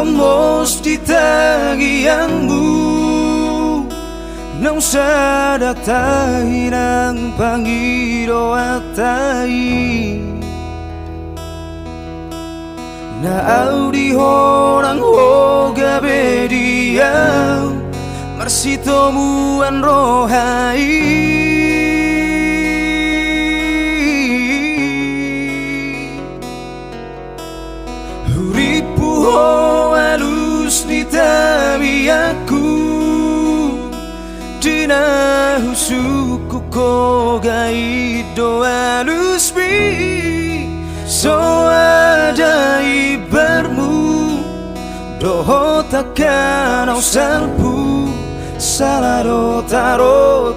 komos di tagiangmu não sada tahi nang pangiro atai na audi horang hoga bediau marsito muan rohai huripu ho alus di tabiaku dina husuku ko gaido alus bi so ada ibarmu doho takkan au salpu salaro taro